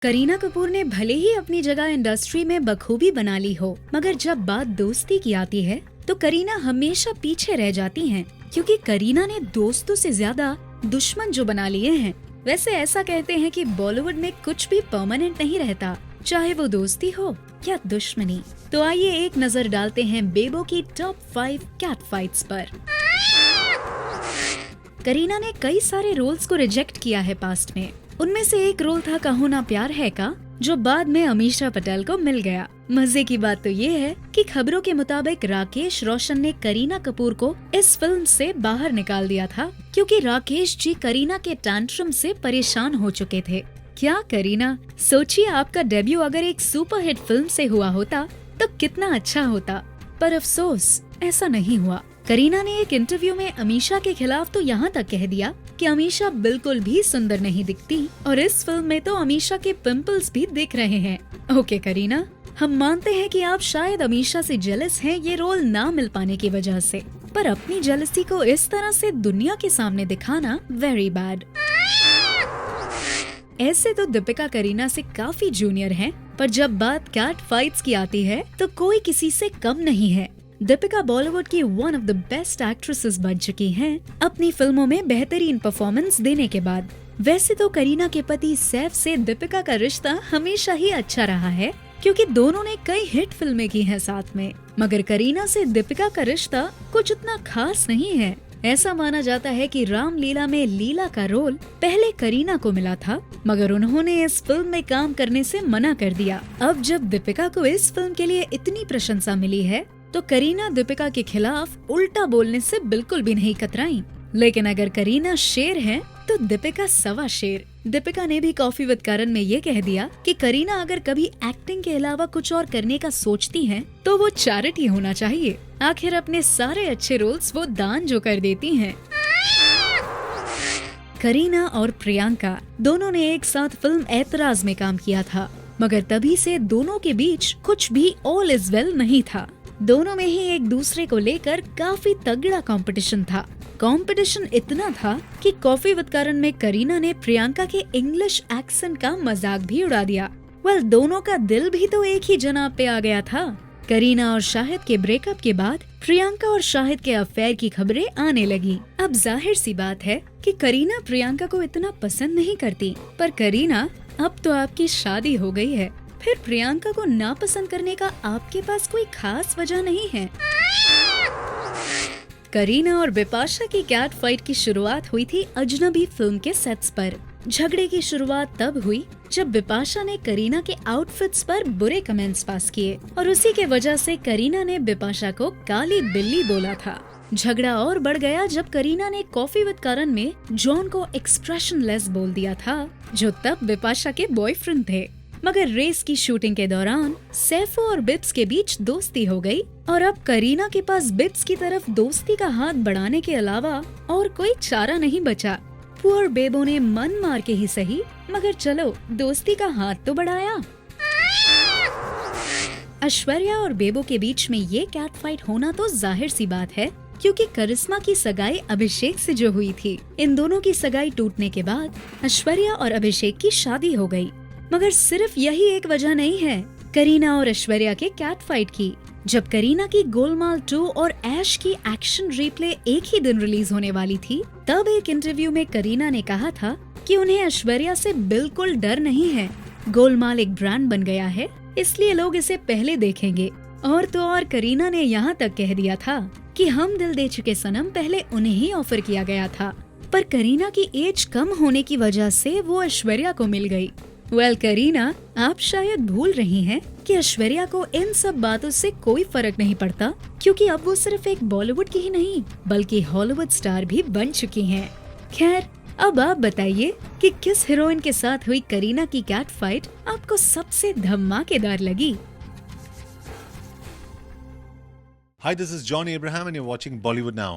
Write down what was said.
करीना कपूर ने भले ही अपनी जगह इंडस्ट्री में बखूबी बना ली हो, मगर जब बात दोस्ती की आती है तो करीना हमेशा पीछे रह जाती हैं, क्योंकि करीना ने दोस्तों से ज्यादा दुश्मन जो बना लिए हैं। वैसे ऐसा कहते हैं कि बॉलीवुड में कुछ भी परमानेंट नहीं रहता, चाहे वो दोस्ती हो या दुश्मनी। तो आइए एक नजर डालते हैं बेबो की टॉप 5 कैट फाइट्स पर। करीना ने कई सारे रोल्स को रिजेक्ट किया है पास्ट में। उनमें से एक रोल था कहो ना प्यार है का, जो बाद में अमीषा पटेल को मिल गया। मजे की बात तो ये है कि खबरों के मुताबिक राकेश रोशन ने करीना कपूर को इस फिल्म से बाहर निकाल दिया था, क्योंकि राकेश जी करीना के टैंट्रम से परेशान हो चुके थे। क्या करीना, सोचिए आपका डेब्यू अगर एक सुपरहिट फिल्म से हुआ होता तो कितना अच्छा होता, पर अफसोस ऐसा नहीं हुआ। करीना ने एक इंटरव्यू में अमीषा के खिलाफ तो यहाँ तक कह दिया कि अमीषा बिल्कुल भी सुंदर नहीं दिखती और इस फिल्म में तो अमीषा के पिंपल्स भी दिख रहे हैं। ओके करीना, हम मानते हैं कि आप शायद अमीषा से जेलस हैं ये रोल ना मिल पाने की वजह से, पर अपनी जेलसी को इस तरह से दुनिया के सामने दिखाना वेरी बैड। ऐसे तो दीपिका करीना से काफी जूनियर हैं, पर जब बात कैट फाइट्स की आती है तो कोई किसी से कम नहीं है। दीपिका बॉलीवुड की one of the best actresses बन चुकी हैं अपनी फिल्मों में बेहतरीन परफॉर्मेंस देने के बाद। वैसे तो करीना के पति सैफ से दीपिका का रिश्ता हमेशा ही अच्छा रहा है, क्योंकि दोनों ने कई हिट फिल्में की हैं साथ में, मगर करीना से दीपिका का रिश्ता कुछ उतना खास नहीं है। ऐसा माना जाता है कि रामलीला में लीला का रोल पहले करीना को मिला था, मगर उन्होंने इस फिल्म में काम करने से मना कर दिया। अब जब दीपिका को इस फिल्म के लिए इतनी प्रशंसा मिली है तो करीना दीपिका के खिलाफ उल्टा बोलने से बिल्कुल भी नहीं कतराई। लेकिन अगर करीना शेर है तो दीपिका सवा शेर। दीपिका ने भी कॉफी विद करण में ये कह दिया कि करीना अगर कभी एक्टिंग के अलावा कुछ और करने का सोचती हैं तो वो चैरिटी होना चाहिए। आखिर अपने सारे अच्छे रोल्स वो दान जो कर देती हैं। करीना और प्रियंका दोनों ने एक साथ फिल्म ऐतराज में काम किया था, मगर तभी से दोनों के बीच कुछ भी ऑल इज वेल नहीं था। दोनों में ही एक दूसरे को लेकर काफी तगड़ा कंपटीशन था। कंपटीशन इतना था कि कॉफी विद करण में करीना ने प्रियंका के इंग्लिश एक्सेंट का मजाक भी उड़ा दिया। दोनों का दिल भी तो एक ही जनाब पे आ गया था। करीना और शाहिद के ब्रेकअप के बाद प्रियंका और शाहिद के अफेयर की खबरें आने लगी। अब जाहिर सी बात है कि करीना प्रियंका को इतना पसंद नहीं करती, पर करीना अब तो आपकी शादी हो गई है, फिर प्रियंका को नापसंद करने का आपके पास कोई खास वजह नहीं है। करीना और बिपाशा की कैट फाइट की शुरुआत हुई थी अजनबी फिल्म के सेट्स पर। झगड़े की शुरुआत तब हुई जब बिपाशा ने करीना के आउटफिट्स पर बुरे कमेंट्स पास किए और उसी के वजह से करीना ने बिपाशा को काली बिल्ली बोला था। झगड़ा और बढ़ गया जब करीना ने कॉफी विद करण में जॉन को एक्सप्रेशनलेस बोल दिया था, जो तब बिपाशा के बॉयफ्रेंड थे। मगर रेस की शूटिंग के दौरान सैफो और बिब्स के बीच दोस्ती हो गई और अब करीना के पास बिब्स की तरफ दोस्ती का हाथ बढ़ाने के अलावा और कोई चारा नहीं बचा। पुअर बेबो ने मन मार के ही सही, मगर चलो दोस्ती का हाथ तो बढ़ाया। ऐश्वर्या और बेबो के बीच में ये कैट फाइट होना तो जाहिर सी बात है, क्योंकि करिश्मा की सगाई अभिषेक से जो हुई थी। इन दोनों की सगाई टूटने के बाद ऐश्वर्या और अभिषेक की शादी हो गई। मगर सिर्फ यही एक वजह नहीं है करीना और ऐश्वर्या के कैट फाइट की। जब करीना की गोलमाल 2 और ऐश की एक्शन रिप्ले एक ही दिन रिलीज होने वाली थी, तब एक इंटरव्यू में करीना ने कहा था कि उन्हें ऐश्वर्या से बिल्कुल डर नहीं है। गोलमाल एक ब्रांड बन गया है, इसलिए लोग इसे पहले देखेंगे। और तो और करीना ने यहाँ तक कह दिया था कि हम दिल दे चुके सनम पहले उन्हें ही ऑफर किया गया था, पर करीना की एज कम होने की वजह से वो ऐश्वर्या को मिल गई। करीना, आप शायद भूल रही हैं कि ऐश्वर्या को इन सब बातों से कोई फर्क नहीं पड़ता, क्योंकि अब वो सिर्फ एक बॉलीवुड की ही नहीं बल्कि हॉलीवुड स्टार भी बन चुकी हैं। खैर, अब आप बताइए कि किस हीरोइन के साथ हुई करीना की कैट फाइट आपको सबसे धमाकेदार लगी। Hi, this is John Abraham and you're watching Bollywood Now.